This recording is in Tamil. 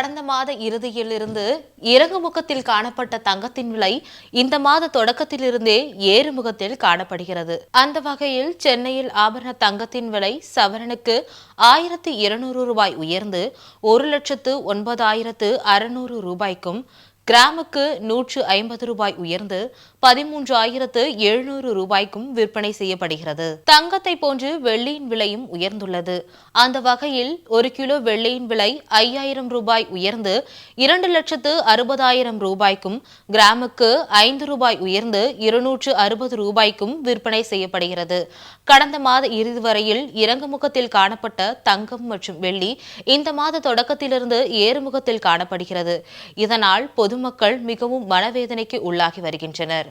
கடந்த மாத இறுதியிலிருந்து இறங்குமுகத்தில் காணப்பட்ட தங்கத்தின் விலை இந்த மாத தொடக்கத்திலிருந்தே ஏறுமுகத்தில் காணப்படுகிறது. அந்த வகையில் சென்னையில் ஆபரண தங்கத்தின் விலை சவரனுக்கு 1200 ரூபாய் உயர்ந்து 1,09,600 ரூபாய்க்கும், கிராமுக்கு 150 ரூபாய் உயர்ந்து 13,700 ரூபாய்க்கும் விற்பனை செய்யப்படுகிறது. தங்கத்தை போன்று வெள்ளியின் விலையும் உயர்ந்துள்ளது. அந்த வகையில் 1 கிலோ வெள்ளியின் விலை 5000 ரூபாய் உயர்ந்து 2,60,000 ரூபாய்க்கும், கிராமுக்கு 5 ரூபாய் உயர்ந்து 260 ரூபாய்க்கும் விற்பனை செய்யப்படுகிறது. கடந்த மாத இறுதி வரையில் இறங்குமுகத்தில் காணப்பட்ட தங்கம் மற்றும் வெள்ளி இந்த மாத தொடக்கத்திலிருந்து ஏறுமுகத்தில் காணப்படுகிறது. இதனால் பொதுமக்கள் மிகவும் மனவேதனைக்கு உள்ளாகி வருகின்றனர்.